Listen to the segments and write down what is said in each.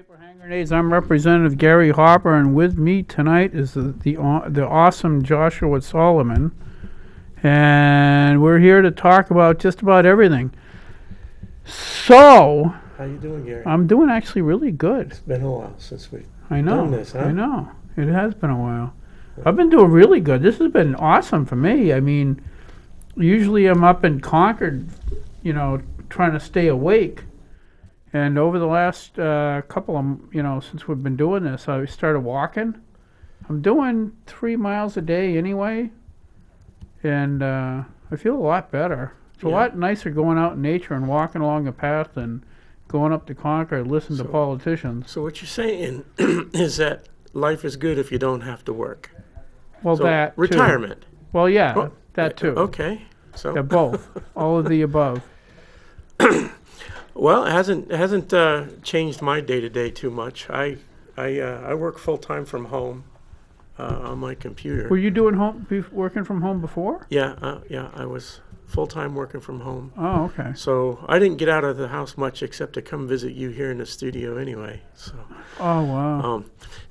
Newspaper Hand Grenades. I'm Representative Gary Hopper, and with me tonight is the awesome Joshua Solomon, and we're here to talk about just about everything. So, How you doing, Gary? I'm doing actually really good. It's been a while since we've I know. done this, huh? I know. It has been a while. I've been doing really good. This has been awesome for me. I mean, usually I'm up in Concord, trying to stay awake. And over the last couple of, since we've been doing this, I started walking. I'm doing 3 miles a day anyway, and I feel a lot better. It's a lot nicer going out in nature and walking along a path than going up to Concord and listen to politicians. So what you're saying is that life is good if you don't have to work. Well, So that too. retirement. Well, yeah, Oh, that too. Okay. So Yeah, both. All of the above. well, it hasn't changed my day to day too much. I work full time from home on my computer. Were you working from home before? Yeah, I was full time working from home. Oh, okay. So I didn't get out of the house much except to come visit you here in the studio anyway. So. Oh, wow.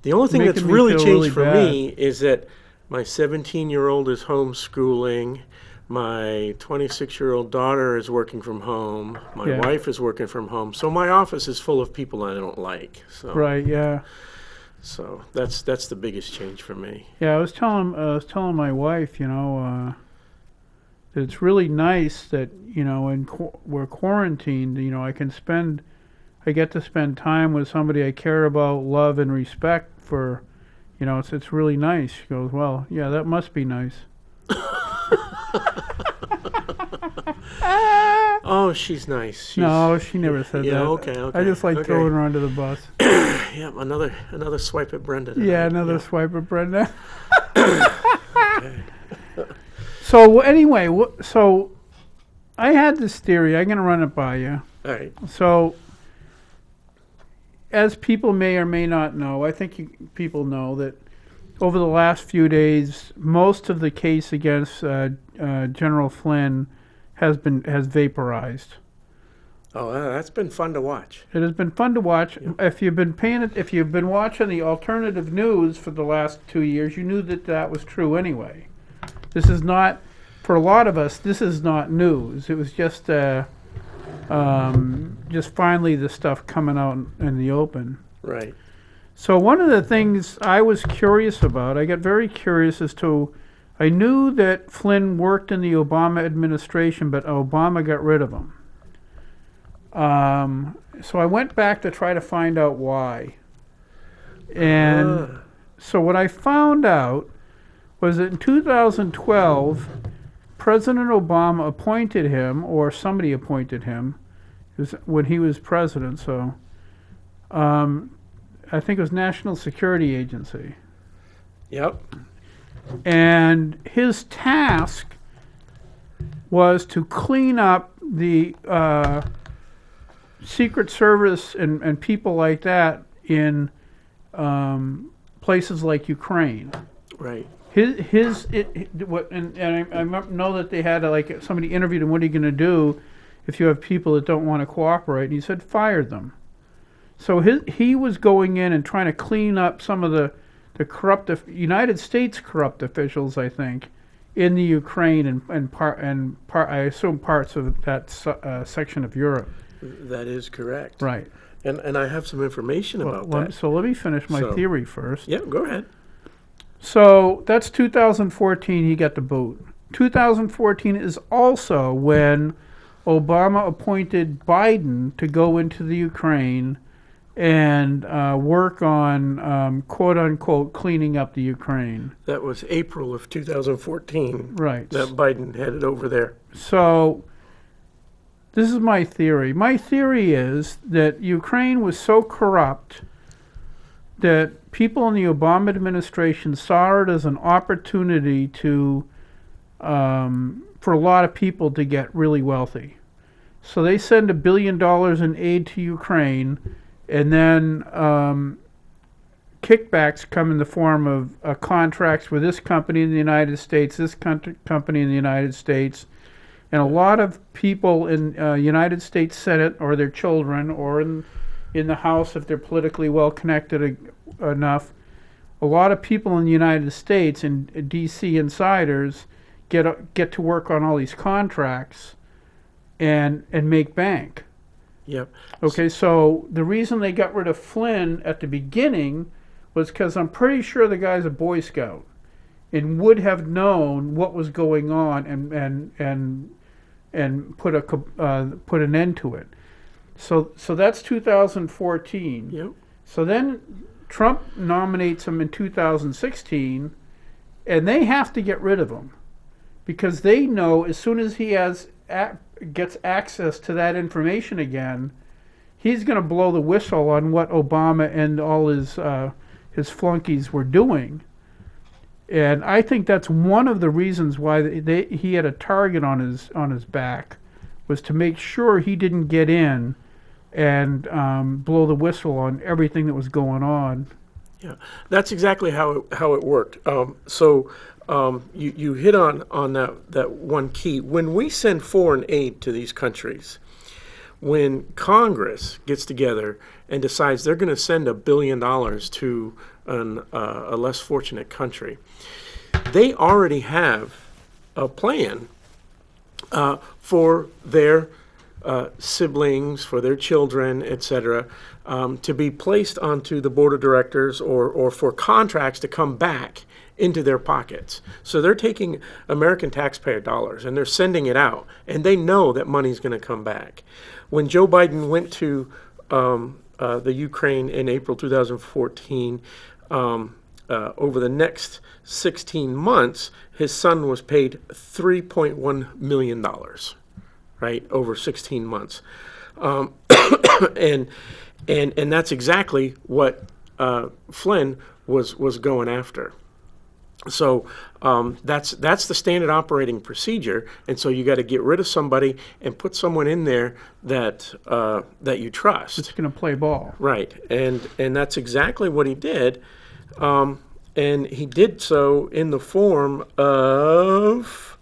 The only thing that's Making me really feel changed really for bad. me is that my 17-year-old is homeschooling. My 26-year-old daughter is working from home. My Yeah. wife is working from home. So my office is full of people I don't like. So, Right, yeah. So that's the biggest change for me. Yeah, I was telling my wife, that it's really nice that, we're quarantined, I get to spend time with somebody I care about, love, and respect for, it's really nice. She goes, well, yeah, that must be nice. Oh, she's nice. No, she never said Yeah, that. okay. I just like okay. throwing her under the bus. Yeah, another swipe at Brenda tonight. Yeah, another Yeah. swipe at Brenda. Okay. So anyway, so I had this theory. I'm going to run it by you. All right. So, as people may or may not know, I think people know that over the last few days, most of the case against General Flynn has vaporized. Oh, that's been fun to watch. It has been fun to watch. Yeah. If you've been watching the alternative news for the last 2 years, you knew that was true anyway. This is not, for a lot of us, this is not news. It was just finally the stuff coming out in the open. Right. So one of the things I was curious about, I got very curious as to, I knew that Flynn worked in the Obama administration, but Obama got rid of him. So I went back to try to find out why. And so what I found out was that in 2012, President Obama appointed him, or somebody appointed him, when he was president, so I think it was National Security Agency. Yep. And his task was to clean up the Secret Service and people like that in places like Ukraine. Right. And I know that they had somebody interviewed him. What are you going to do if you have people that don't want to cooperate? And he said, fire them. So he was going in and trying to clean up some of the corrupt United States corrupt officials, I think, in the Ukraine and I assume parts of that section of Europe. That is correct. Right. And I have some information about that. So let me finish my theory first. Yeah, go ahead. So that's 2014, he got the boot. 2014 is also when Obama appointed Biden to go into the Ukraine and work on, quote unquote, cleaning up the Ukraine. That was April of 2014. Right. That Biden headed over there. So this is my theory. My theory is that Ukraine was so corrupt that people in the Obama administration saw it as an opportunity to, for a lot of people to get really wealthy. So they send $1 billion in aid to Ukraine, and then kickbacks come in the form of contracts with this company in the United States, this company in the United States, and a lot of people in United States Senate or their children or in in the House if they're politically well connected enough. A lot of people in the United States and DC insiders get to work on all these contracts and make bank. Yep. Okay, so the reason they got rid of Flynn at the beginning was because I'm pretty sure the guy's a Boy Scout and would have known what was going on and put an end to it. So that's 2014. Yep. So then Trump nominates him in 2016, and they have to get rid of him because they know as soon as he gets access to that information again, he's going to blow the whistle on what Obama and all his flunkies were doing. And I think that's one of the reasons why he had a target on his back, was to make sure he didn't get in and blow the whistle on everything that was going on. Yeah, that's exactly how it worked. You hit on that one key. When we send foreign aid to these countries, when Congress gets together and decides they're going to send $1 billion to a less fortunate country, they already have a plan for their siblings, for their children, etc., to be placed onto the board of directors or for contracts to come back into their pockets. So they're taking American taxpayer dollars and they're sending it out, and they know that money's going to come back. When Joe Biden went to the Ukraine in April 2014, over the next 16 months, his son was paid $3.1 million, right, over 16 months. And that's exactly what Flynn was going after. So that's the standard operating procedure, and so you got to get rid of somebody and put someone in there that you trust. It's going to play ball, right? And that's exactly what he did, and he did so in the form of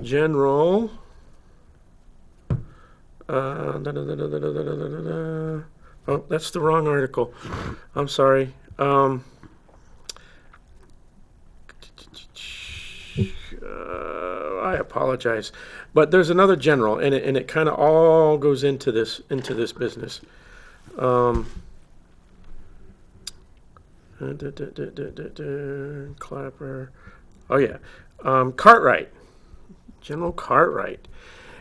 General. Oh, that's the wrong article. I'm sorry. I apologize, but there's another general, and it kind of all goes into this business. Clapper. Oh yeah, Cartwright, General Cartwright,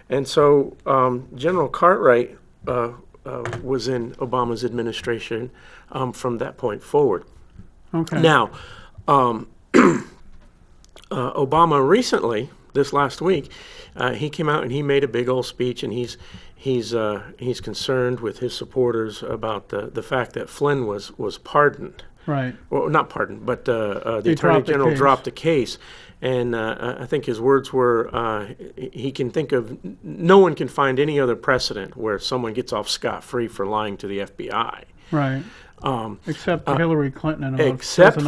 and so General Cartwright was in Obama's administration from that point forward. Okay. Now, Obama recently, this last week, he came out and he made a big old speech, and he's concerned with his supporters about the fact that Flynn was pardoned. Right. Well, not pardoned, but the Attorney General dropped the case, and I think his words were, he can think of no one can find any other precedent where someone gets off scot-free for lying to the FBI. Right. Except Hillary Clinton and except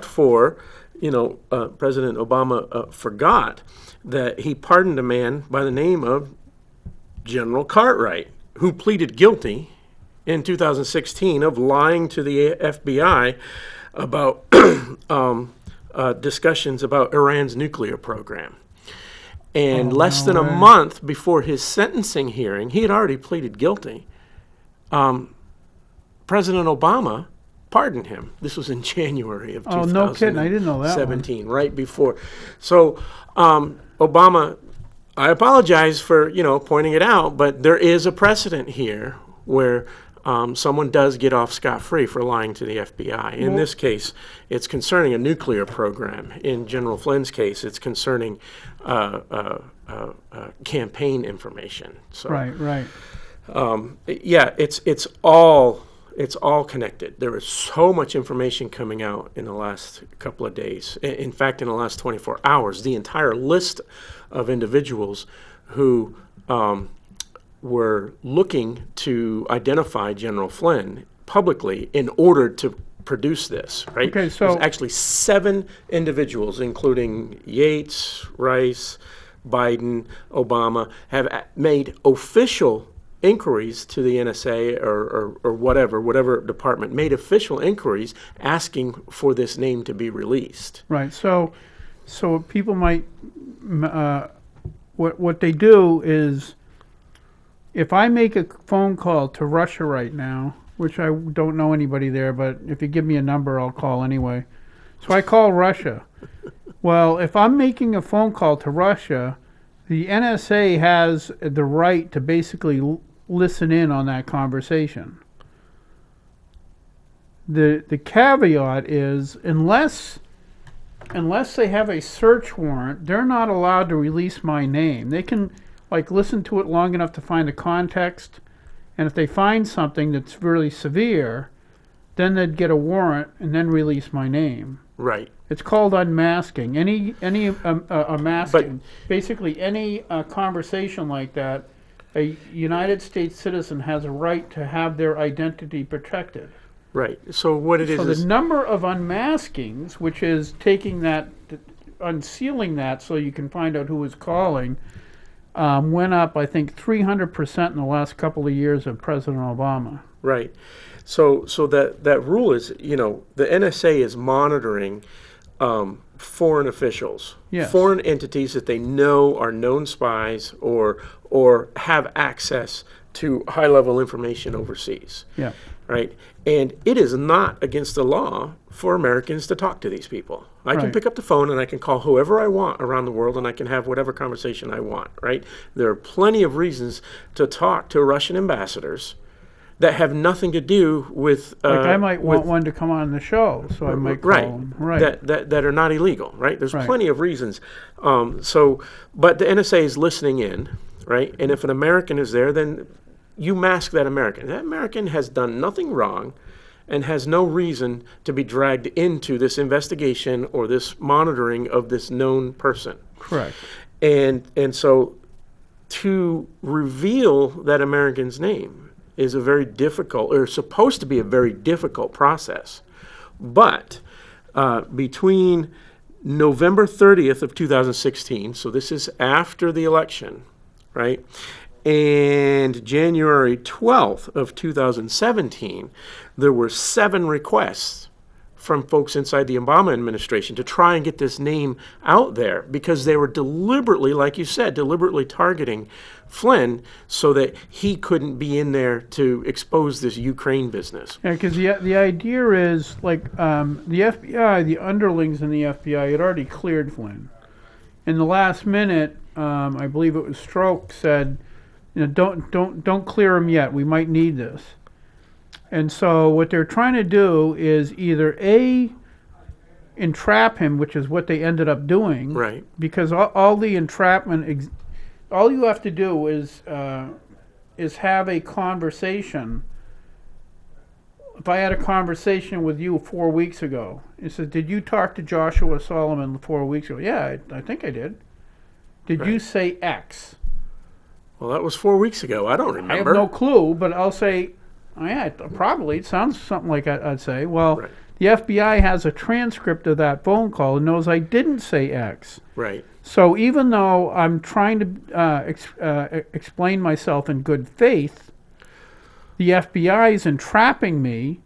for. President Obama forgot that he pardoned a man by the name of General Cartwright, who pleaded guilty in 2016 of lying to the FBI about discussions about Iran's nuclear program. And less than a month before his sentencing hearing, he had already pleaded guilty. President Obama pardoned him. This was in January of 2017. Oh, no kidding. I didn't know that 17, right before. So Obama, I apologize for, pointing it out, but there is a precedent here where someone does get off scot-free for lying to the FBI. In this case, it's concerning a nuclear program. In General Flynn's case, it's concerning campaign information. So, right. Yeah, it's all connected. There is so much information coming out in the last couple of days. In fact, in the last 24 hours, the entire list of individuals who were looking to identify General Flynn publicly in order to produce this, right? Okay, so there's actually 7 individuals, including Yates, Rice, Biden, Obama, have made official inquiries to the NSA or whatever department, made official inquiries asking for this name to be released. Right. So people might, what they do is, if I make a phone call to Russia right now, which I don't know anybody there, but if you give me a number, I'll call anyway. So I call Russia. Well, if I'm making a phone call to Russia, the NSA has the right to basically listen in on that conversation. The caveat is, unless they have a search warrant, they're not allowed to release my name. They can listen to it long enough to find the context, and if they find something that's really severe, then they'd get a warrant and then release my name. Right. It's called unmasking. Any masking, basically any conversation like that, a United States citizen has a right to have their identity protected. Right. So what it is So the number of unmaskings, which is taking that, unsealing that so you can find out who is calling, went up, I think, 300% in the last couple of years of President Obama. Right. So that rule is, the NSA is monitoring foreign officials, Yes. foreign entities that they know are known spies or have access to high-level information overseas. Yeah. Right? And it is not against the law for Americans to talk to these people. I can Right. pick up the phone and I can call whoever I want around the world and I can have whatever conversation I want, right? There are plenty of reasons to talk to Russian ambassadors that have nothing to do with I might want one to come on the show, so I might call them. Right. that are not illegal, right? There's Right. plenty of reasons. But the NSA is listening in, right? And if an American is there, then you mask that American. That American has done nothing wrong and has no reason to be dragged into this investigation or this monitoring of this known person. Correct. And so to reveal that American's name is a very difficult, or supposed to be a very difficult process. But between November 30th of 2016, so this is after the election, right, and January 12th of 2017, there were 7 requests from folks inside the Obama administration to try and get this name out there because they were deliberately, like you said, deliberately targeting Flynn so that he couldn't be in there to expose this Ukraine business. Yeah, because the idea is, the FBI, the underlings in the FBI had already cleared Flynn. In the last minute, I believe it was Stroke said, don't clear him yet. We might need this. And so what they're trying to do is either entrap him, which is what they ended up doing, Right. because all the entrapment, all you have to do is have a conversation. If I had a conversation with you 4 weeks ago, it says, "Did you talk to Joshua Solomon 4 weeks ago?" "Yeah, I think I did." "Did you Right. say X?" Well, that was 4 weeks ago. I don't remember. I have no clue, but I'll say, "Oh, yeah, probably." It sounds something like I'd say. Well, Right. the FBI has a transcript of that phone call and knows I didn't say X. Right. So even though I'm trying to explain myself in good faith, the FBI is entrapping me.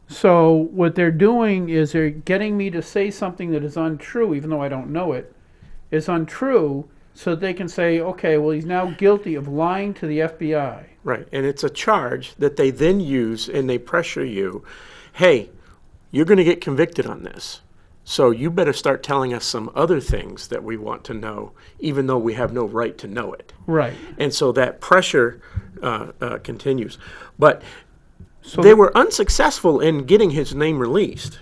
So what they're doing is they're getting me to say something that is untrue, even though I don't know it, is untrue, so they can say, okay, well, he's now guilty of lying to the FBI. Right. And it's a charge that they then use and they pressure you. Hey, you're going to get convicted on this. So you better start telling us some other things that we want to know, even though we have no right to know it. Right. And so that pressure continues. But So they were unsuccessful in getting his name released.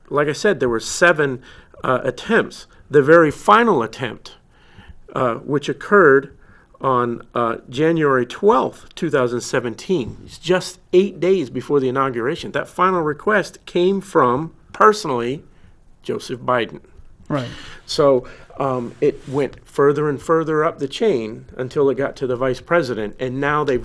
Like I said, there were 7 attempts. The very final attempt, which occurred on January 12th, 2017, just 8 days before the inauguration. That final request came from, personally, Joseph Biden. Right. So it went further and further up the chain until it got to the vice president, and now they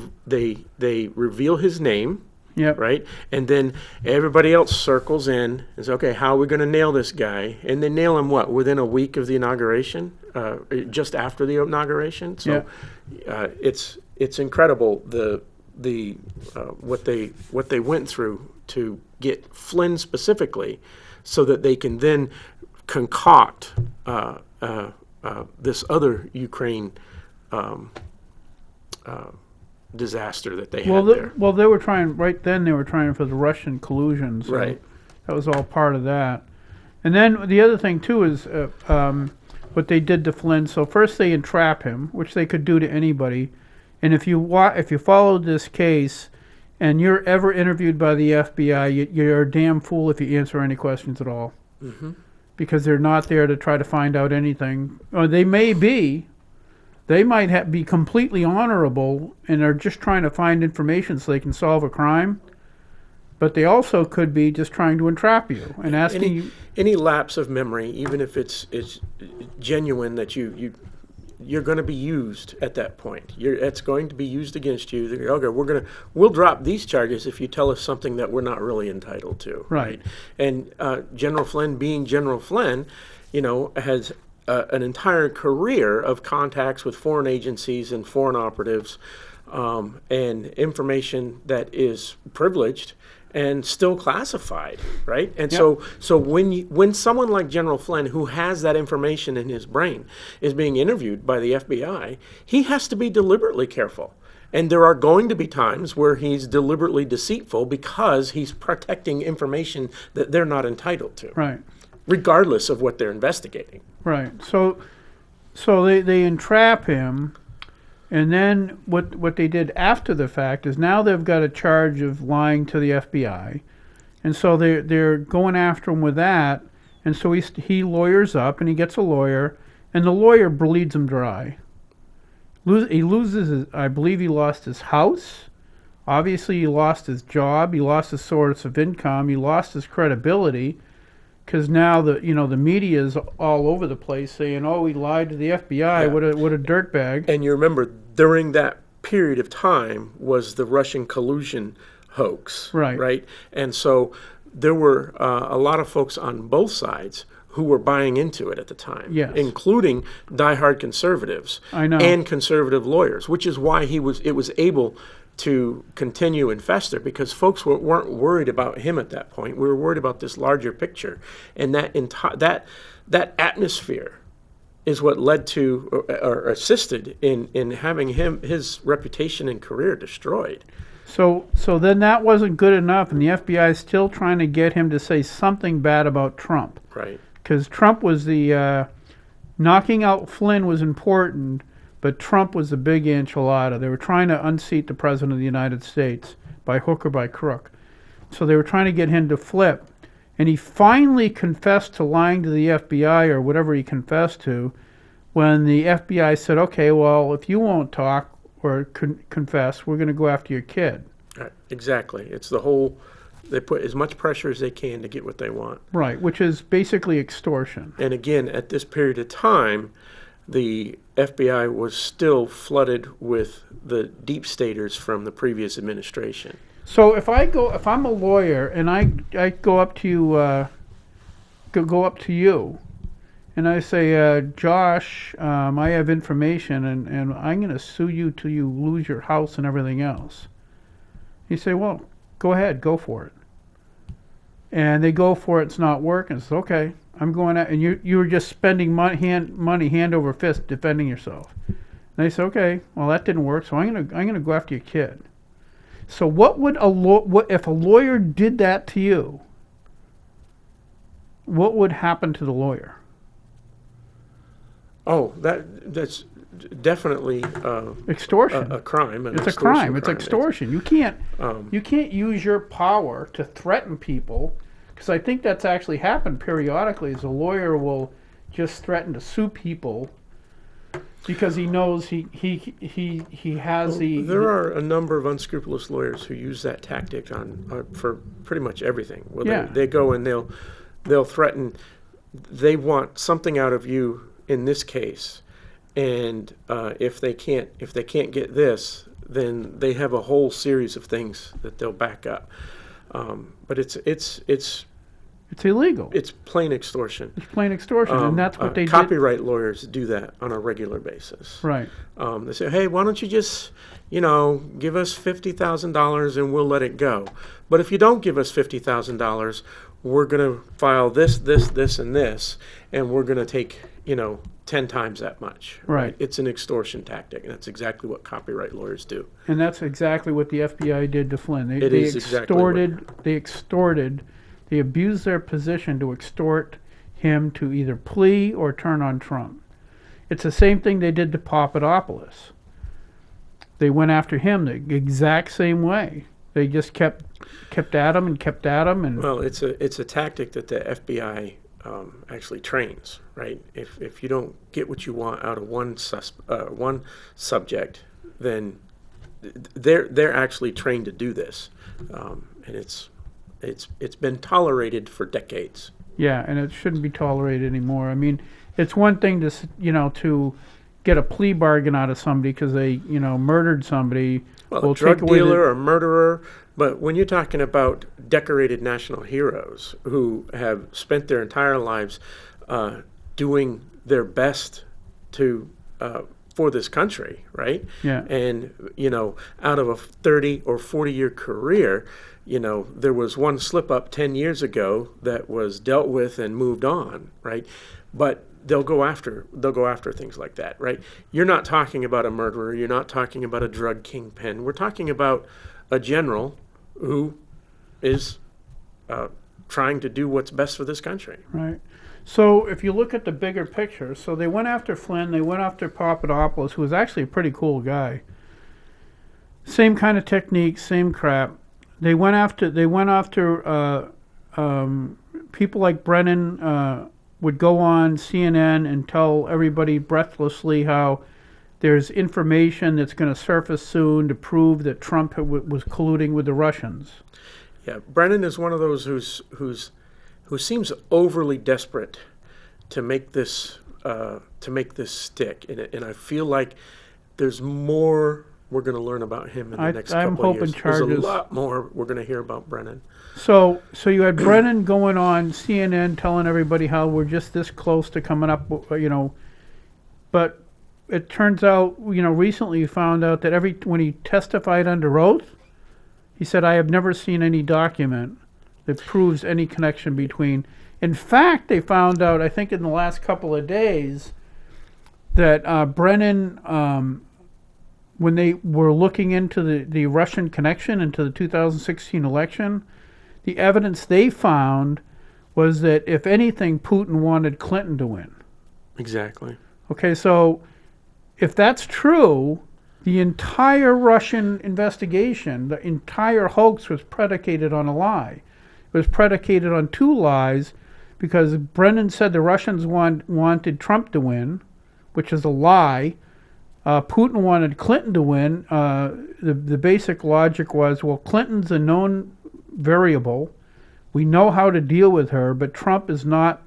reveal his name, Yep. right? And then everybody else circles in and says, okay, how are we going to nail this guy? And they nail him, within a week of the inauguration, just after the inauguration? So it's incredible what they went through to get Flynn specifically, so that they can then concoct this other Ukraine disaster that they had there. Well, they were trying right then. They were trying for the Russian collusion, so Right. that was all part of that. And then the other thing too is what they did to Flynn. So first they entrap him, which they could do to anybody. And if you followed this case, and you're ever interviewed by the FBI, you're a damn fool if you answer any questions at all, because they're not there to try to find out anything. Or they may be. They might be completely honorable and are just trying to find information so they can solve a crime. But they also could be just trying to entrap you and asking you. Any lapse of memory, even if it's genuine, that you're going to be used at that point. It's going to be used against you. They're, okay, we'll drop these charges if you tell us something that we're not really entitled to. Right. And General Flynn, being General Flynn, has an entire career of contacts with foreign agencies and foreign operatives, and information that is privileged and still classified, right? And Yep. so when someone like General Flynn, who has that information in his brain, is being interviewed by the FBI, he has to be deliberately careful. And there are going to be times where he's deliberately deceitful because he's protecting information that they're not entitled to, Right. regardless of what they're investigating. Right. So they entrap him, and then what they did after the fact is now they've got a charge of lying to the FBI, and so they're going after him with that, and so he lawyers up and he gets a lawyer, and the lawyer bleeds him dry. He loses I believe he lost his house. Obviously, he lost his job. He lost his source of income. He lost his credibility. Because now the media is all over the place saying, "Oh, he lied to the FBI. Yeah. What a dirtbag!" And you remember, during that period of time was the Russian collusion hoax, Right. Right, and so there were a lot of folks on both sides who were buying into it at the time, Yes. including diehard conservatives I know. and conservative lawyers, which is why it was able to continue and fester, because folks weren't worried about him at that point. We were worried about this larger picture, and that atmosphere is what led to or assisted in having his reputation and career destroyed. So then that wasn't good enough, and the FBI is still trying to get him to say something bad about Trump. Right. Because Trump was the knocking out Flynn was important, but Trump was the big enchilada. They were trying to unseat the president of the United States by hook or by crook. So they were trying to get him to flip. And he finally confessed to lying to the FBI or whatever he confessed to when the FBI said, okay, well, if you won't talk or confess, we're going to go after your kid. Right. Exactly. It's they put as much pressure as they can to get what they want. Right, which is basically extortion. And again, at this period of time, the FBI was still flooded with the deep staters from the previous administration. So if I'm a lawyer and I go up to you, go up to you, and I say, Josh, I have information, and I'm going to sue you till you lose your house and everything else. You say, well, go ahead, go for it. And they go for it. It's not working. It's okay. I'm going out, and you were just spending money hand over fist defending yourself. And they say, okay, well that didn't work, so I'm gonna go after your kid. So what if a lawyer did that to you? What would happen to the lawyer? Oh, that's definitely Extortion. a crime. It's a crime. It's extortion. You can't use your power to threaten people, because I think that's actually happened periodically. Is a lawyer will just threaten to sue people because he knows he has the. There are a number of unscrupulous lawyers who use that tactic for pretty much everything. Well, Yeah. they go and they'll threaten. They want something out of you in this case, and if they can't get this, then they have a whole series of things that they'll back up. But it's It's illegal. It's plain extortion. It's plain extortion, and that's what they did. Copyright lawyers do that on a regular basis. Right. They say, hey, why don't you just, give us $50,000 and we'll let it go. But if you don't give us $50,000, we're going to file this, and this, and we're going to take, 10 times that much. Right. It's an extortion tactic, and that's exactly what copyright lawyers do. And that's exactly what the FBI did to Flynn. They extorted, they abused their position to extort him to either plea or turn on Trump. It's the same thing they did to Papadopoulos. They went after him the exact same way. They just kept at him and kept at him. And well, it's a tactic that the FBI actually trains, right? If you don't get what you want out of one subject, then they're actually trained to do this, and it's been tolerated for decades. Yeah, and it shouldn't be tolerated anymore. I mean, it's one thing to get a plea bargain out of somebody because they murdered somebody. Well, a drug dealer or murderer. But when you're talking about decorated national heroes who have spent their entire lives doing their best for this country, right? Yeah. And out of a 30 or 40-year career, there was one slip up 10 years ago that was dealt with and moved on, right? But they'll go after things like that, right? You're not talking about a murderer. You're not talking about a drug kingpin. We're talking about a general who is trying to do what's best for this country. Right. So if you look at the bigger picture, so they went after Flynn, they went after Papadopoulos, who was actually a pretty cool guy. Same kind of technique, same crap. They went after people like Brennan would go on CNN and tell everybody breathlessly how there's information that's going to surface soon to prove that Trump was colluding with the Russians. Yeah, Brennan is one of those who seems overly desperate to make this stick, and I feel like there's more we're going to learn about him in the next couple of years. There's a lot more we're going to hear about Brennan. So you had Brennan going on CNN telling everybody how we're just this close to coming up, but it turns out, recently you found out that when he testified under oath, he said, I have never seen any document that proves any connection between. In fact, they found out, I think in the last couple of days, that Brennan, when they were looking into the Russian connection into the 2016 election, the evidence they found was that, if anything, Putin wanted Clinton to win. Exactly. Okay, so if that's true, the entire Russian investigation, the entire hoax was predicated on a lie. It was predicated on two lies, because Brennan said the Russians wanted Trump to win, which is a lie. Putin wanted Clinton to win. The basic logic was, well, Clinton's a known variable. We know how to deal with her, but Trump is not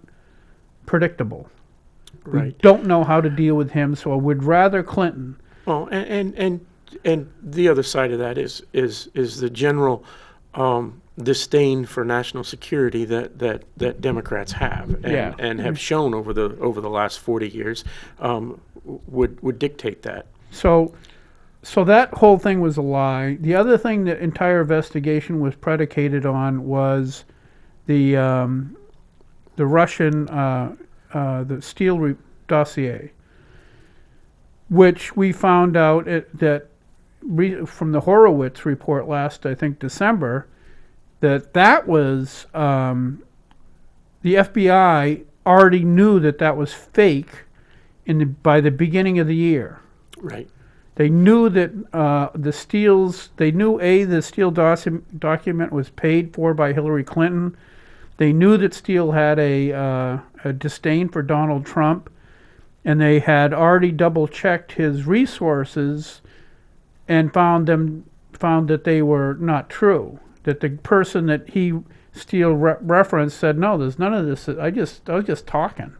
predictable. Right. We don't know how to deal with him, so I would rather Clinton. Well, and the other side of that is the general disdain for national security that Democrats have and have shown over the last 40 years would dictate that. So that whole thing was a lie. The other thing the entire investigation was predicated on was the Russian the Steele dossier, which we found out from the Horowitz report last, I think, December, that was the FBI already knew that was fake by the beginning of the year. Right. They knew that the Steele document was paid for by Hillary Clinton. They knew that Steele had a disdain for Donald Trump, and they had already double-checked his resources and found that they were not true. That the person that Steele referenced said, no, there's none of this. I was just talking.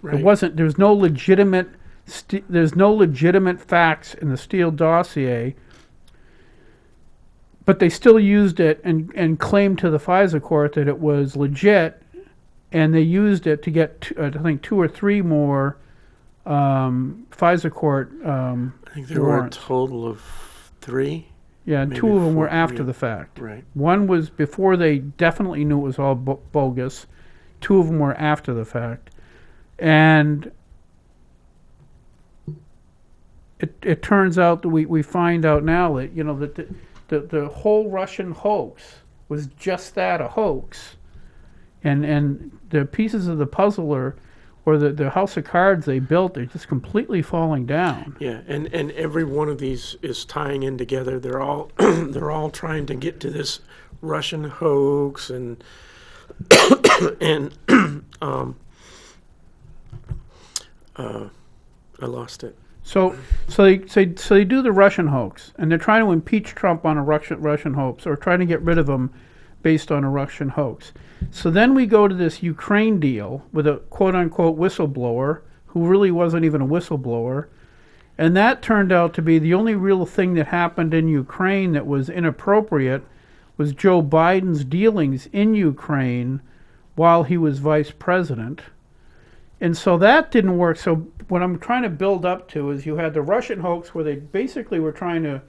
Right. There's no legitimate facts in the Steele dossier, but they still used it and claimed to the FISA court that it was legit, and they used it to get, I think, 2 or 3 more FISA court I think there were a warrants. total of 3. Yeah, and maybe 2 of them were 4, after yeah. the fact. Right. One was before they definitely knew it was all bogus. 2 of them were after the fact. And it turns out that we find out now that, you know, that the whole Russian hoax was just that, a hoax. And the pieces of the puzzle or the house of cards they built are just completely falling down. Yeah, and every one of these is tying in together. They're all they're all trying to get to this Russian hoax and and I lost it. So they do the Russian hoax, and they're trying to impeach Trump on a Russian hoax, or trying to get rid of him based on a Russian hoax. So then we go to this Ukraine deal with a quote-unquote whistleblower who really wasn't even a whistleblower, and that turned out to be the only real thing that happened in Ukraine that was inappropriate was Joe Biden's dealings in Ukraine while he was vice president. And so that didn't work. So what I'm trying to build up to is you had the Russian hoax where they basically were trying to,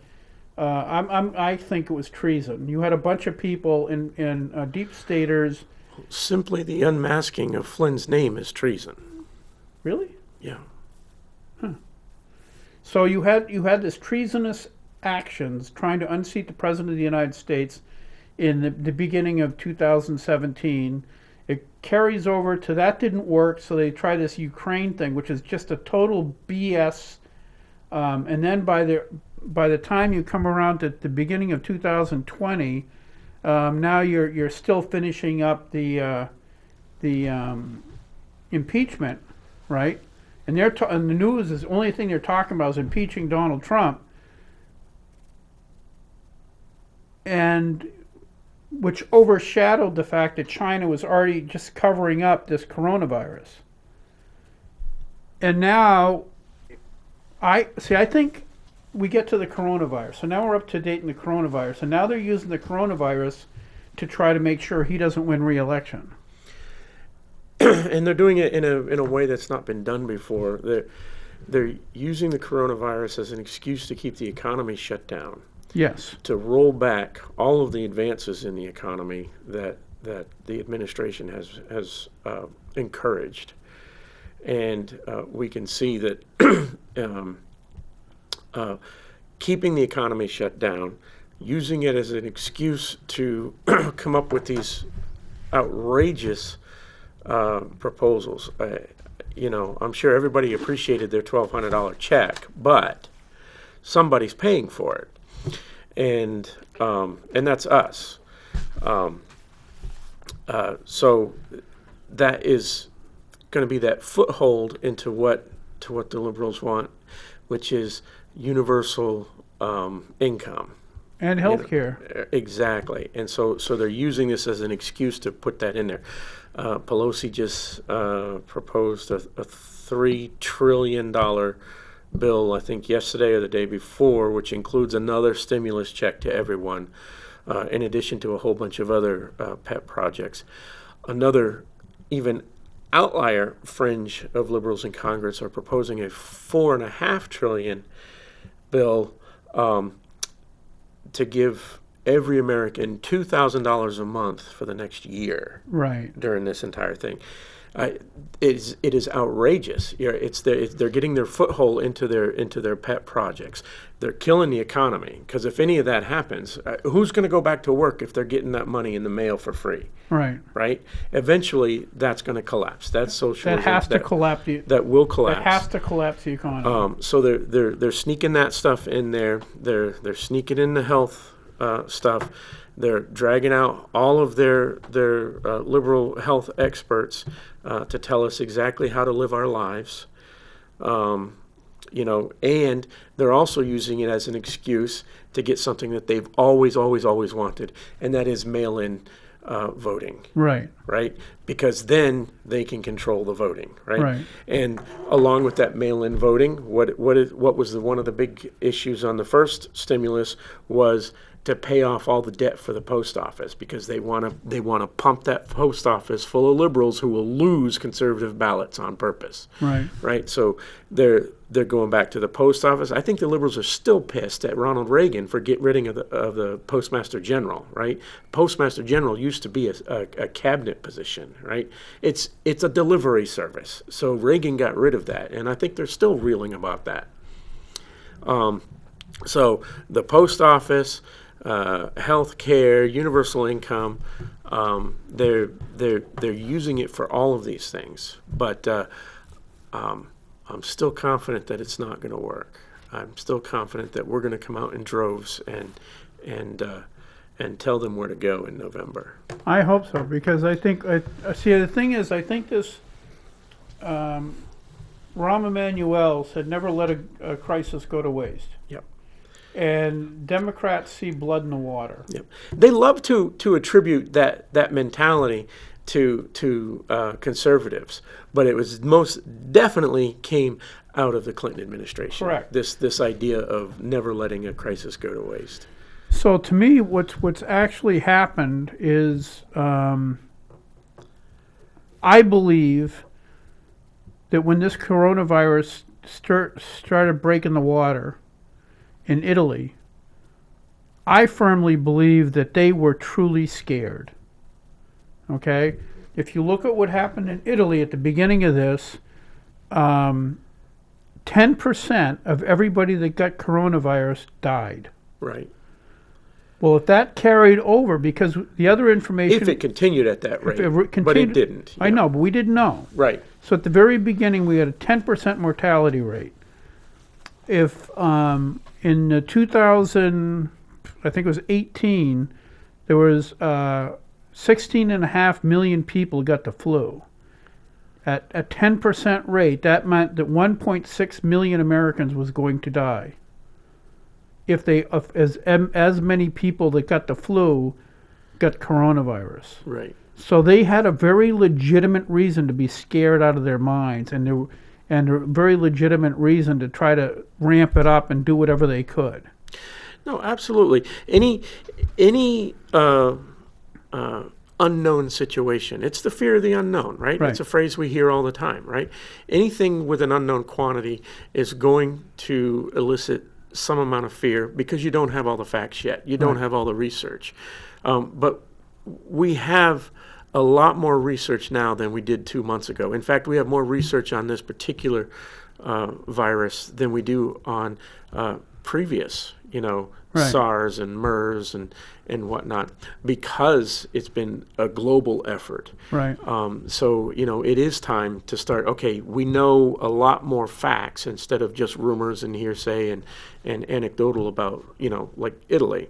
I think it was treason. You had a bunch of people in deep staters. Simply the unmasking of Flynn's name is treason. Really? Yeah. So you had this treasonous actions trying to unseat the president of the United States in the beginning of 2017. It carries over to that didn't work, so they try this Ukraine thing, which is just a total BS. And then by the time you come around to the beginning of 2020, now you're still finishing up the impeachment, right? And and the news is the only thing they're talking about is impeaching Donald Trump, and which overshadowed the fact that China was already just covering up this coronavirus. And now, I think we get to the coronavirus. So now we're up to date in the coronavirus. And now they're using the coronavirus to try to make sure he doesn't win re-election. And they're doing it in a way that's not been done before. They're using the coronavirus as an excuse to keep the economy shut down. Yes. To roll back all of the advances in the economy that the administration has encouraged, and we can see that keeping the economy shut down, using it as an excuse to come up with these outrageous proposals. I'm sure everybody appreciated their $1,200 check, but somebody's paying for it. And that's us. So that is going to be that foothold into what the liberals want, which is universal income And health care. Exactly. And so they're using this as an excuse to put that in there. Pelosi just proposed a $3 trillion bill, I think yesterday or the day before, which includes another stimulus check to everyone, in addition to a whole bunch of other pet projects. Another even outlier fringe of liberals in Congress are proposing a $4.5 trillion bill to give every American $2,000 a month for the next year. Right. During this entire thing. It is outrageous. They're getting their foothold into their pet projects. They're killing the economy, because if any of that happens, who's going to go back to work if they're getting that money in the mail for free? Right. Right. Eventually, that's going to collapse. That's socialism. That has to collapse. That will collapse. It has to collapse the economy. So they're sneaking that stuff in there. They're sneaking in the health stuff. They're dragging out all of their liberal health experts to tell us exactly how to live our lives, and they're also using it as an excuse to get something that they've always wanted, and that is mail-in voting. Right. Right? Because then they can control the voting, right? Right. And along with that mail-in voting, what was one of the big issues on the first stimulus was to pay off all the debt for the post office because they want to pump that post office full of liberals who will lose conservative ballots on purpose. Right. So they're going back to the post office. I think the liberals are still pissed at Ronald Reagan for getting rid of the postmaster general. Right. Postmaster general used to be a cabinet position. Right. It's a delivery service. So Reagan got rid of that, and I think they're still reeling about that. So the post office, health care, universal income, they're using it for all of these things. But I'm still confident that it's not going to work. I'm still confident that we're going to come out in droves and tell them where to go in November. I hope so, because I think the thing is, I think this Rahm Emanuel said never let a crisis go to waste. Yep. And Democrats see blood in the water. Yep. They love to attribute that mentality to conservatives, but it was most definitely came out of the Clinton administration. Correct. This idea of never letting a crisis go to waste. So to me, what's actually happened is I believe that when this coronavirus started breaking the water in Italy, I firmly believe that they were truly scared. Okay? If you look at what happened in Italy at the beginning of this, 10% of everybody that got coronavirus died. Right. Well, if that carried over, because the other information... If it continued at that rate, but it didn't. I know, but we didn't know. Right. So at the very beginning, we had a 10% mortality rate. If in 2000, I think it was 18, there was 16.5 million people got the flu. At a 10% rate, that meant that 1.6 million Americans was going to die. If as many people that got the flu got coronavirus. Right. So they had a very legitimate reason to be scared out of their minds, and a very legitimate reason to try to ramp it up and do whatever they could. No, absolutely. Any unknown situation. It's the fear of the unknown, right? It's a phrase we hear all the time, right? Anything with an unknown quantity is going to elicit some amount of fear because you don't have all the facts yet. You don't have all the research. But we have a lot more research now than we did 2 months ago. In fact, we have more research on this particular virus than we do on previous, SARS and MERS and whatnot, because it's been a global effort. Right. So, it is time to start, okay, we know a lot more facts instead of just rumors and hearsay and anecdotal about, like Italy.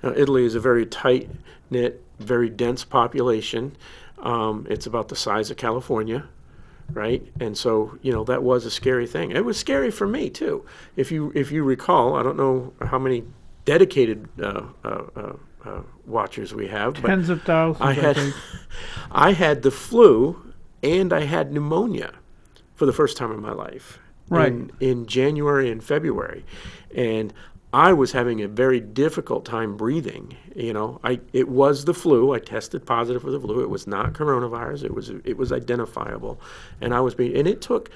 Italy is a very tight-knit, very dense population. It's about the size of California. Right, and so that was a scary thing. It was scary for me too. If you recall, I don't know how many dedicated watchers we have, but tens of thousands. I had the flu and I had pneumonia for the first time in my life. Right. In January and February, and I was having a very difficult time breathing. It was the flu. I tested positive for the flu. It was not coronavirus. It was identifiable, and it took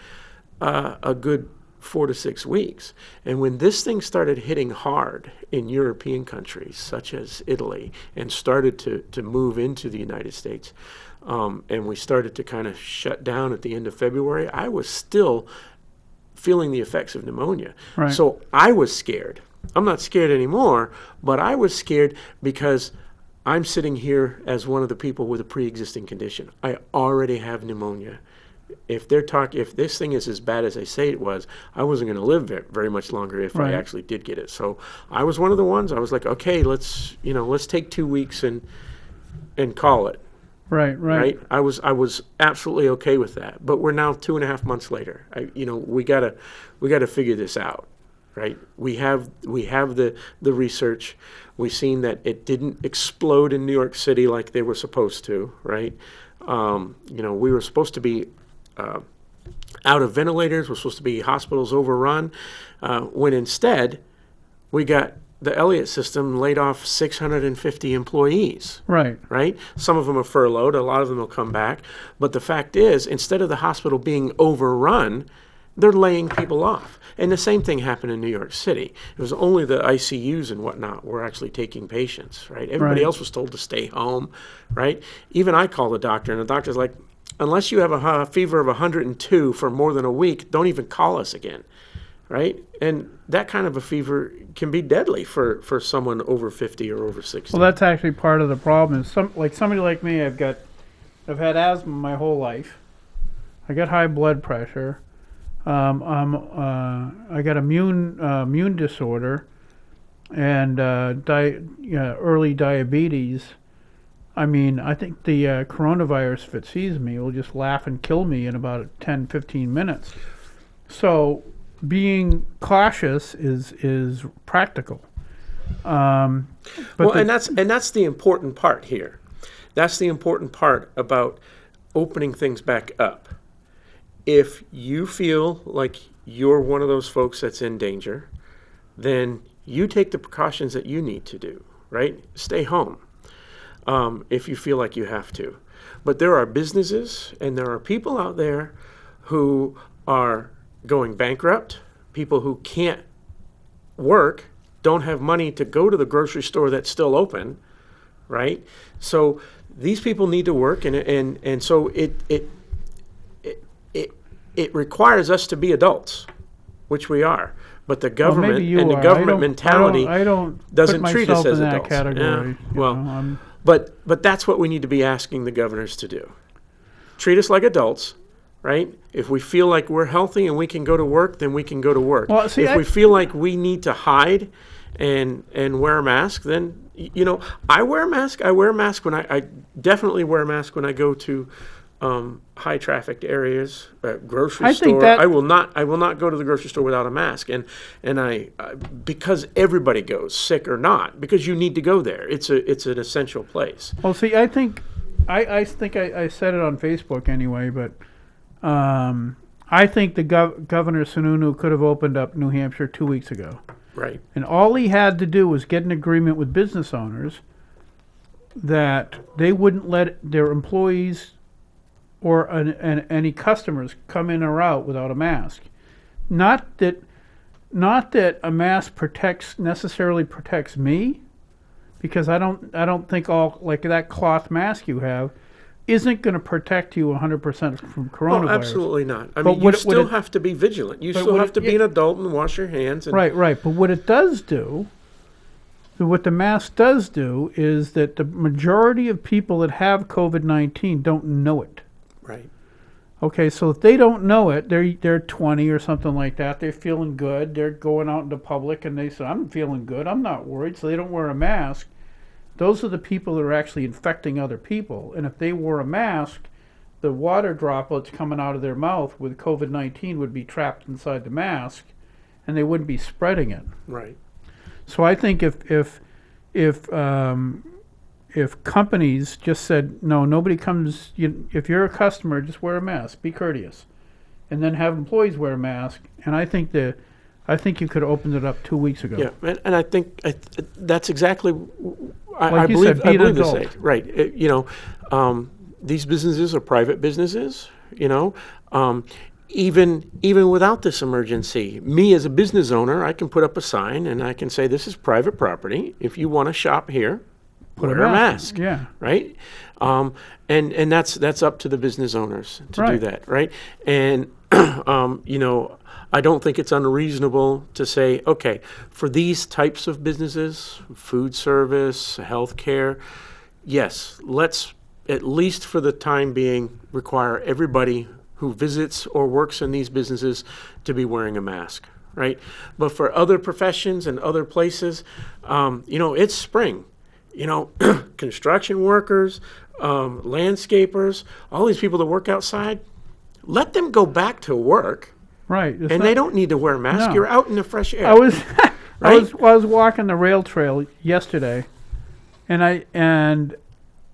a good 4 to 6 weeks. And when this thing started hitting hard in European countries such as Italy and started to move into the United States, and we started to kind of shut down at the end of February, I was still feeling the effects of pneumonia. Right. So I was scared. I'm not scared anymore, but I was scared because I'm sitting here as one of the people with a pre-existing condition. I already have pneumonia. If this thing is as bad as they say it was, I wasn't going to live very much longer if I actually did get it. So I was one of the ones. I was like, okay, let's take 2 weeks and call it. Right. I was absolutely okay with that. But we're now 2.5 months later. We gotta figure this out. Right, we have the research. We've seen that it didn't explode in New York City like they were supposed to. Right, we were supposed to be out of ventilators. We're supposed to be hospitals overrun, when instead we got the Elliott system laid off 650 employees. Right. Right? Some of them are furloughed, a lot of them will come back. But the fact is, instead of the hospital being overrun, they're laying people off. And the same thing happened in New York City. It was only the ICUs and whatnot were actually taking patients, right? Everybody Right. else was told to stay home, right? Even I called the doctor, and the doctor's like, unless you have a fever of 102 for more than a week, don't even call us again, right? And that kind of a fever can be deadly for someone over 50 or over 60. Well, that's actually part of the problem. Is somebody like me, I've had asthma my whole life. I got high blood pressure. I got immune disorder and early diabetes. I mean, I think the coronavirus, if it sees me, will just laugh and kill me in about 10, 15 minutes. So being cautious is practical. But Well, and that's the important part here. That's the important part about opening things back up. If you feel like you're one of those folks that's in danger, then you take the precautions that you need to do, right? Stay home if you feel like you have to. But there are businesses and there are people out there who are going bankrupt, people who can't work, don't have money to go to the grocery store that's still open, right? So these people need to work, and so it requires us to be adults, which we are. But the well, government maybe you and the are. government mentality I don't doesn't put treat us myself as in that adults. category. Yeah, well, but that's what we need to be asking the governors to do. Treat us like adults, right? If we feel like we're healthy and we can go to work, then we can go to work. Well, see, if we feel like we need to hide and wear a mask, then I wear a mask. I wear a mask when I definitely wear a mask when I go to high trafficked areas, grocery I store. think that- I will not go to the grocery store without a mask, and I because everybody goes, sick or not, because you need to go there. It's an essential place. Well, see, I think I said it on Facebook anyway, but I think the Governor Sununu could have opened up New Hampshire 2 weeks ago. Right. And all he had to do was get an agreement with business owners that they wouldn't let their employees or any customers come in or out without a mask. Not that a mask necessarily protects me, because I don't think all like that cloth mask you have isn't going to protect you 100% from coronavirus. Oh, absolutely not. I But mean, you still have to be vigilant. You still would have it- to be an adult and wash your hands. And Right. But what it does do, what the mask does do, is that the majority of people that have COVID-19 don't know it. Right. Okay, so if they don't know it, they're 20 or something like that. They're feeling good. They're going out into public and they say, "I'm feeling good. I'm not worried." So they don't wear a mask. Those are the people that are actually infecting other people. And if they wore a mask, the water droplets coming out of their mouth with COVID-19 would be trapped inside the mask, and they wouldn't be spreading it. Right. So I think if companies just said, no, nobody comes, if you're a customer, just wear a mask, be courteous, and then have employees wear a mask, and I think you could have opened it up 2 weeks ago. Yeah, and I think that's exactly. I Like you believe said, be an the adult. same. Right. These businesses are private businesses. Even without this emergency, me as a business owner, I can put up a sign and I can say, "This is private property. If you want to shop here, wear a mask." Yeah. Right. And that's up to the business owners to do Right. that. Right. And I don't think it's unreasonable to say, okay, for these types of businesses, food service, healthcare, yes, let's, at least for the time being, require everybody who visits or works in these businesses to be wearing a mask, right? But for other professions and other places, it's spring. Construction workers, landscapers, all these people that work outside, let them go back to work. Right. And they don't need to wear a mask. No. You're out in the fresh air. I was I Right? was walking the rail trail yesterday, and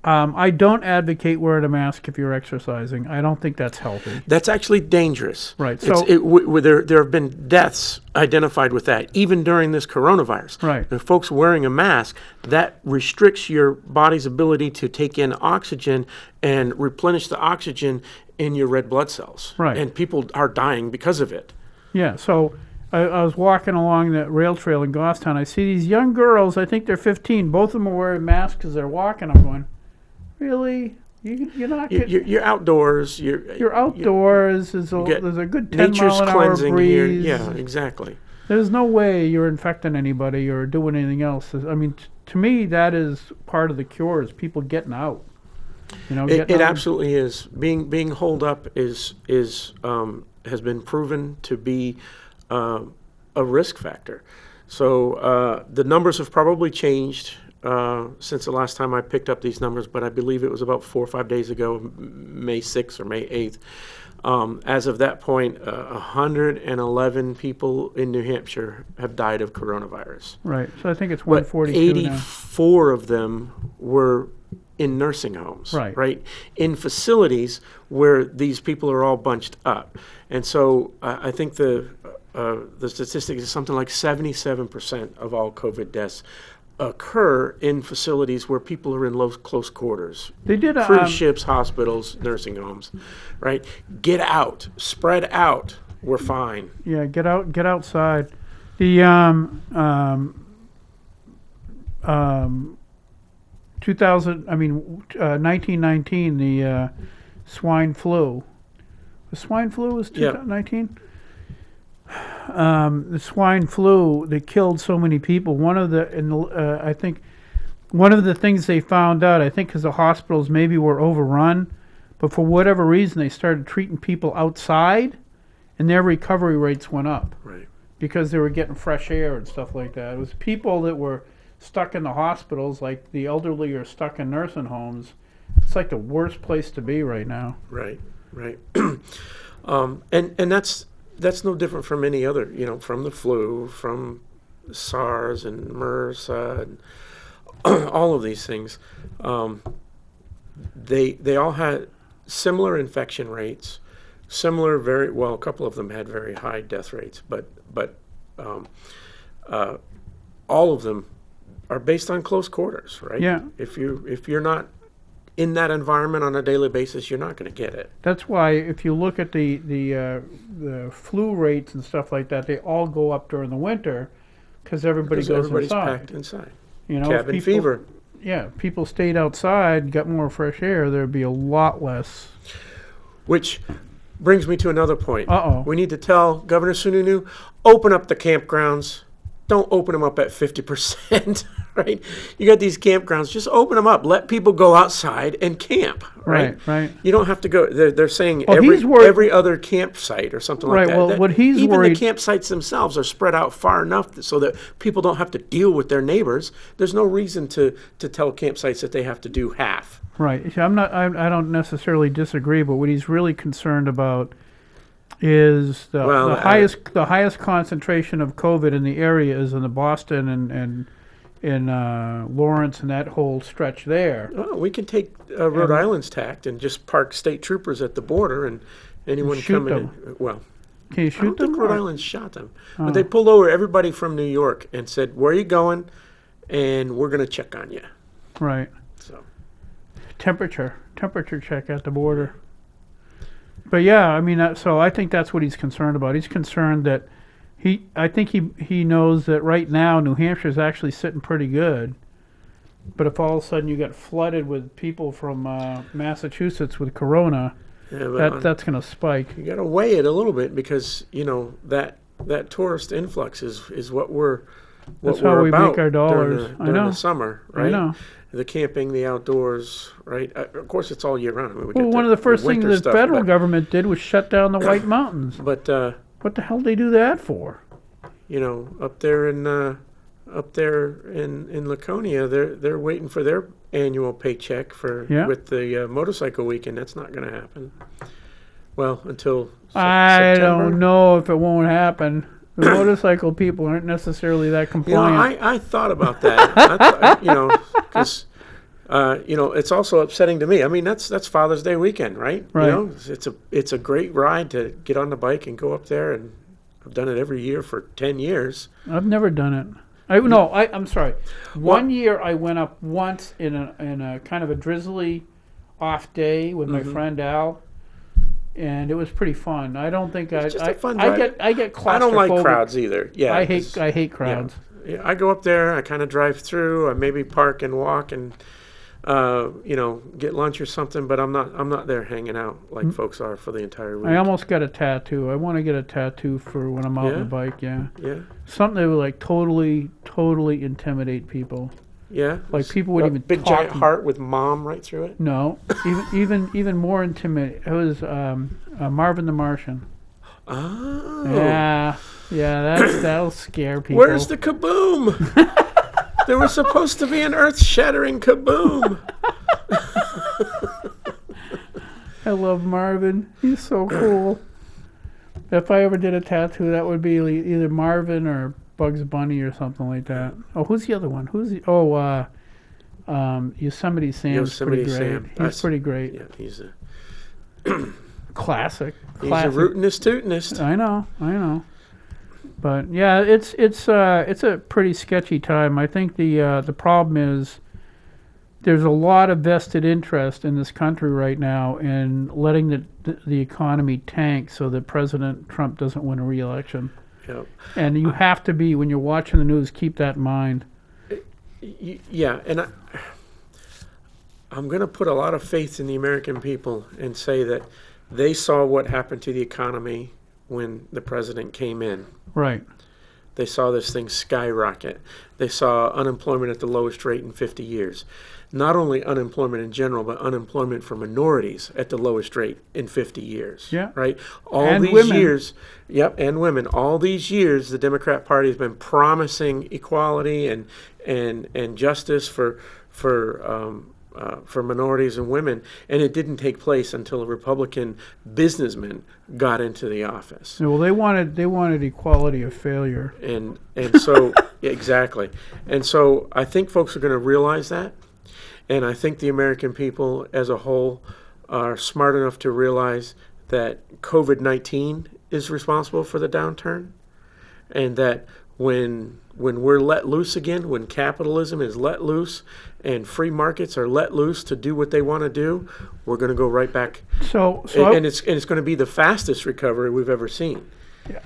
I don't advocate wearing a mask if you're exercising. I don't think that's healthy. That's actually dangerous. Right. So there have been deaths identified with that, even during this coronavirus. Right. The folks wearing a mask, that restricts your body's ability to take in oxygen and replenish the oxygen in your red blood cells. Right. And people are dying because of it. Yeah, so I was walking along that rail trail in Goffstown. I see these young girls, I think they're 15. Both of them are wearing masks as they're walking. I'm going, really? You're not getting... You're outdoors. You're outdoors. There's a good 10 nature's mile an hour cleansing breeze. here. Yeah, exactly. There's no way you're infecting anybody or doing anything else. I mean, to me, that is part of the cure, is people getting out. You know, It absolutely is. Being holed up is has been proven to be a risk factor. So the numbers have probably changed since the last time I picked up these numbers, but I believe it was about 4 or 5 days ago, May 6th or May 8th. As of that point, 111 people in New Hampshire have died of coronavirus. Right. So I think it's But 142 now. 84 of them were in nursing homes, Right. In facilities where these people are all bunched up. And so I think the statistic is something like 77% of all COVID deaths occur in facilities where people are in close quarters. They did a, Cruise ships, hospitals, nursing homes, right? Get out, spread out. We're fine. Yeah, get outside. The 1919, the swine flu. The swine flu was 2019. The swine flu that killed so many people. I think one of the things they found out, I think, because the hospitals maybe were overrun, but for whatever reason they started treating people outside, and their recovery rates went up. Right. Because they were getting fresh air and stuff like that. It was people that were stuck in the hospitals, like the elderly are stuck in nursing homes. It's like the worst place to be right now. Right. And that's no different from any other, from the flu, from SARS and MRSA and all of these things. They all had similar infection rates, a couple of them had very high death rates, but all of them are based on close quarters, right? Yeah. If you're not in that environment on a daily basis, you're not going to get it. That's why if you look at the flu rates and stuff like that, they all go up during the winter because everybody's everybody's inside. packed inside. Cabin fever. Yeah, people stayed outside, got more fresh air, there'd be a lot less. Which brings me to another point. Uh-oh. We need to tell Governor Sununu, open up the campgrounds. Don't open them up at 50%, right? You got these campgrounds, just open them up. Let people go outside and camp, right? Right. You don't have to go. They're saying he's worried- every other campsite or something like that. Right, well, what he's even worried- the campsites themselves are spread out far enough so that people don't have to deal with their neighbors. There's no reason to tell campsites that they have to do half. Right. I don't necessarily disagree, but what he's really concerned about is the highest concentration of COVID in the area is in the Boston and in Lawrence and that whole stretch there. Oh, we can take Rhode Island's tact and just park state troopers at the border, and anyone shoot coming them. in. Well, Can you I shoot don't them? think Rhode Island shot them, but they pulled over everybody from New York and said, "Where are you going?" And we're going to check on you. Right. So Temperature check at the border. But yeah, I mean, so I think that's what he's concerned about. He's concerned that I think he knows that right now New Hampshire is actually sitting pretty good. But if all of a sudden you get flooded with people from Massachusetts with corona, that's going to spike. you got to weigh it a little bit because that tourist influx is what we're That's how we about make our dollars. during the summer, right? I know. The camping, the outdoors, right? Of course, it's all year round. I mean, we Well, get one of the first things winter the stuff, federal government did was shut down the White Mountains. But What the hell did they do that for? up there in Laconia, they're waiting for their annual paycheck with the motorcycle weekend. That's not going to happen. Well, until I September. don't know if it won't happen. The motorcycle people aren't necessarily that compliant. I thought about that. Because it's also upsetting to me. I mean, that's Father's Day weekend, right? Right. You know, it's a great ride to get on the bike and go up there, and I've done it every year for 10 years. I've never done it. I'm sorry. One year I went up once in a kind of a drizzly off day with my friend Al, and it was pretty fun. I don't think It's just a fun I drive. get claustrophobic. I don't like crowds either. Yeah, I hate crowds. Yeah, I go up there. I kind of drive through. I maybe park and walk and get lunch or something. But I'm not there hanging out like folks are for the entire week. I almost got a tattoo. I want to get a tattoo for when I'm out on the bike. Yeah. Yeah. Something that would like totally intimidate people. Yeah. Like people wouldn't even big talk giant to me. heart with mom right through it. No, even more intimidating. It was Marvin the Martian. Oh. Yeah, that'll scare people. Where's the kaboom? There was supposed to be an earth-shattering kaboom. I love Marvin. He's so cool. If I ever did a tattoo, that would be either Marvin or Bugs Bunny or something like that. Oh, who's the other one? Yosemite Sam's pretty great. Sam. He's pretty great. Yeah, he's a Classic. he's a rootinest tootinest. I know. But yeah, it's a pretty sketchy time. I think the problem is there's a lot of vested interest in this country right now in letting the economy tank so that President Trump doesn't win a re-election. Yep. And you have to be, when you're watching the news, keep that in mind. Yeah, and I'm going to put a lot of faith in the American people and say that they saw what happened to the economy when the president came in. Right. They saw this thing skyrocket. They saw unemployment at the lowest rate in 50 years. Not only unemployment in general, but unemployment for minorities at the lowest rate in 50 years. Yeah. Right? And women. Years, and women. All these years, the Democrat Party has been promising equality and justice for minorities and women, and it didn't take place until a Republican businessman got into the office. Well, they wanted equality of failure. And so exactly. And so I think folks are going to realize that. And I think the American people as a whole are smart enough to realize that COVID-19 is responsible for the downturn, and that when we're let loose again, when capitalism is let loose and free markets are let loose to do what they want to do, we're going to go right back. And it's going to be the fastest recovery we've ever seen.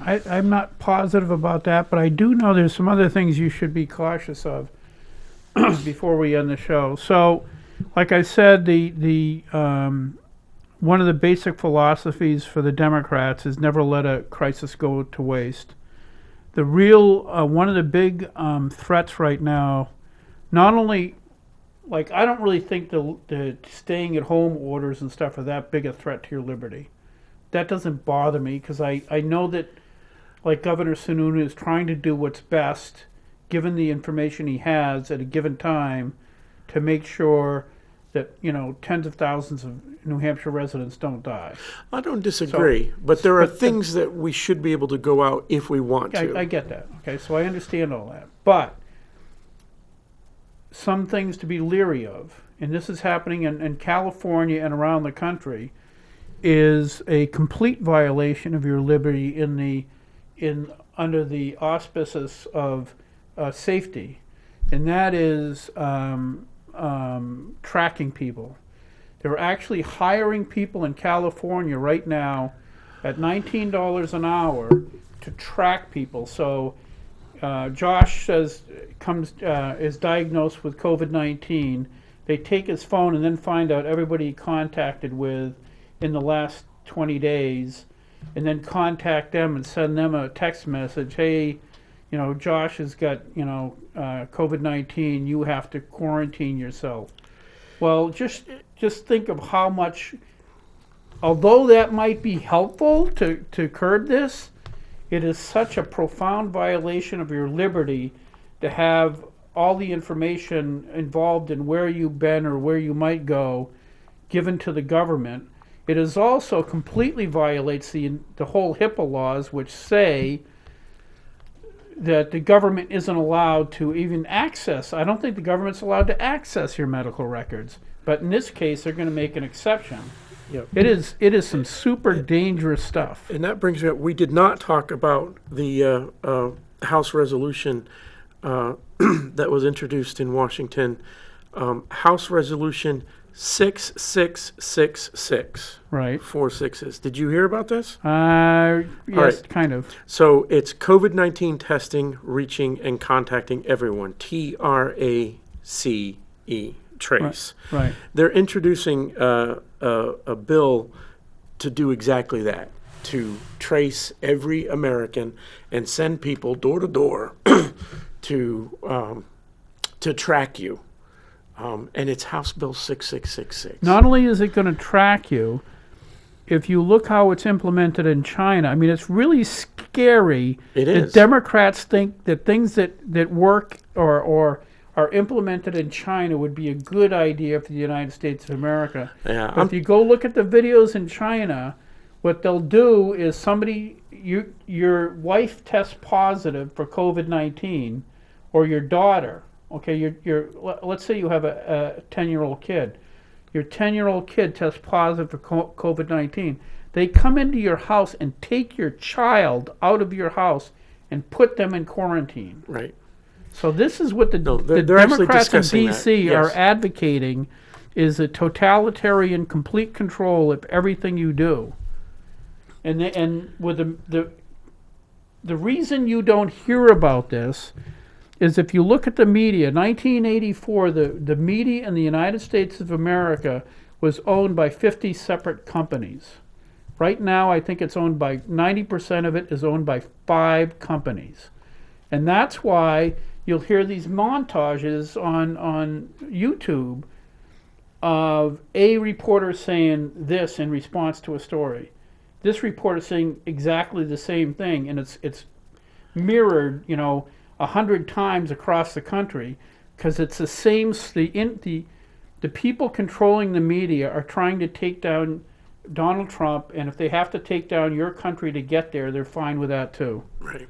I'm not positive about that, but I do know there's some other things you should be cautious of before we end the show. So, like I said, the one of the basic philosophies for the Democrats is never let a crisis go to waste. The real one of the big threats right now, not only, like, I don't really think the staying at home orders and stuff are that big a threat to your liberty. That doesn't bother me because I know that, like, Governor Sununu is trying to do what's best, given the information he has at a given time, to make sure that, tens of thousands of New Hampshire residents don't die. I don't disagree, but there are things that we should be able to go out if we want to. I get that. Okay, so I understand all that. But some things to be leery of, and this is happening in California and around the country, is a complete violation of your liberty under the auspices of safety, and that is tracking people. They're actually hiring people in California right now at $19 an hour to track people. So Josh is diagnosed with COVID-19. They take his phone and then find out everybody he contacted with in the last 20 days, and then contact them and send them a text message. Hey, Josh has got, COVID-19. You have to quarantine yourself. Well, just think of how much, although that might be helpful to curb this, it is such a profound violation of your liberty to have all the information involved in where you've been or where you might go given to the government. It is also completely violates the whole HIPAA laws, which say that the government isn't allowed to even access. I don't think the government's allowed to access your medical records. But in this case, they're going to make an exception. Yep. It is some super dangerous stuff. And that brings me up. We did not talk about the House resolution that was introduced in Washington, House Resolution 6666. Right. 4 sixes. Did you hear about this? Yes, right. kind of. So it's COVID-19 testing, reaching, and contacting everyone. TRACE. Trace. Right. They're introducing a bill to do exactly that, to trace every American and send people door to door to track you. And it's House Bill 6666. Not only is it going to track you, if you look how it's implemented in China, I mean, it's really scary. It that is. Democrats think that things that work or are implemented in China would be a good idea for the United States of America. Yeah, But if you go look at the videos in China, what they'll do is your wife tests positive for COVID-19, or your daughter. Okay, let's say you have a 10-year-old kid. Your 10-year-old kid tests positive for COVID-19. They come into your house and take your child out of your house and put them in quarantine. Right. So this is what the they're actually Democrats in discussing that, D.C. yes. are advocating, is a totalitarian, complete control of everything you do. And with the reason you don't hear about this is if you look at the media. 1984, the media in the United States of America was owned by 50 separate companies. Right now, I think it's owned by 90% of it is owned by 5 companies, and that's why you'll hear these montages on YouTube of a reporter saying this in response to a story. This reporter saying exactly the same thing, and it's mirrored, 100 times across the country, because it's the same. The people controlling the media are trying to take down Donald Trump, and if they have to take down your country to get there, they're fine with that too. Right.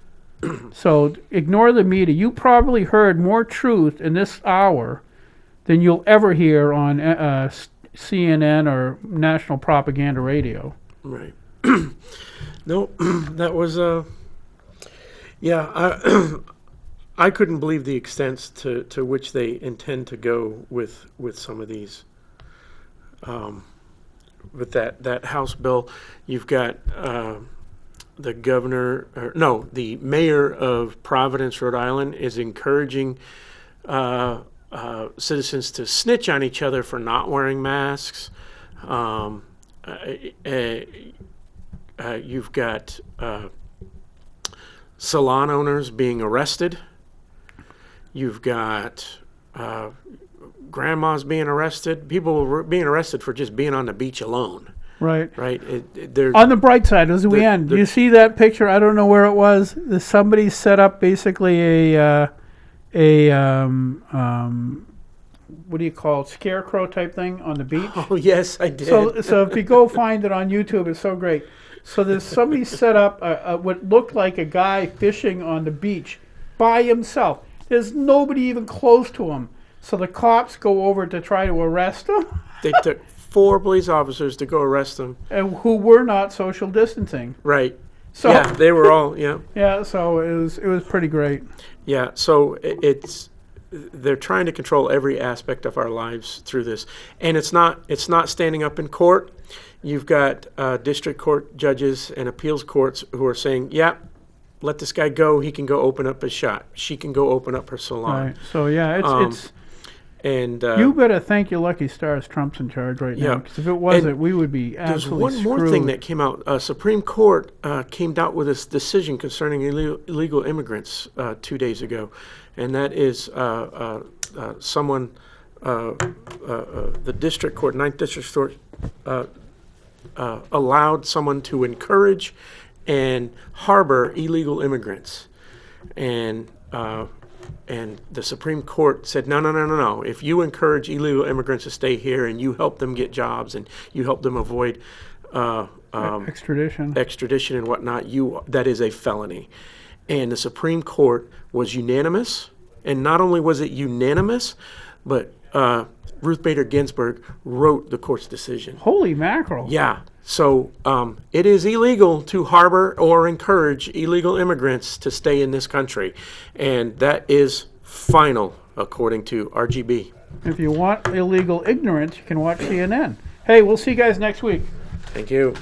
So ignore the media. You probably heard more truth in this hour than you'll ever hear on CNN or national propaganda radio. Right. No, that was I couldn't believe the extents to which they intend to go with some of these. With that House bill, you've got the mayor of Providence, Rhode Island, is encouraging citizens to snitch on each other for not wearing masks. You've got salon owners being arrested. You've got grandmas being arrested. People were being arrested for just being on the beach alone. Right. Right. On the bright side, as we end, you see that picture? I don't know where it was. Somebody set up basically a what do you call it? Scarecrow type thing on the beach. Oh yes, I did. So if you go find it on YouTube, it's so great. So there's somebody set up what looked like a guy fishing on the beach by himself. There's nobody even close to him. So the cops go over to try to arrest him. They took 4 police officers to go arrest him. And who were not social distancing. Right. So yeah, they were all, yeah. Yeah, so it was pretty great. Yeah, so they're trying to control every aspect of our lives through this. And it's not standing up in court. You've got district court judges and appeals courts who are saying, yeah, let this guy go. He can go open up his shop. She can go open up her salon. Right. So yeah, it's and you better thank your lucky stars Trump's in charge right now, because if it wasn't, we would be absolutely There's one more thing that came out. Supreme Court came out with this decision concerning illegal immigrants 2 days ago, and that is someone, the district court, 9th District Court, allowed someone to encourage and harbor illegal immigrants, and the Supreme Court said, no. If you encourage illegal immigrants to stay here and you help them get jobs and you help them avoid extradition and whatnot, that is a felony. And the Supreme Court was unanimous. And not only was it unanimous, but Ruth Bader Ginsburg wrote the court's decision. Holy mackerel. Yeah. So it is illegal to harbor or encourage illegal immigrants to stay in this country. And that is final, according to RGB. If you want illegal ignorance, you can watch CNN. Hey, we'll see you guys next week. Thank you.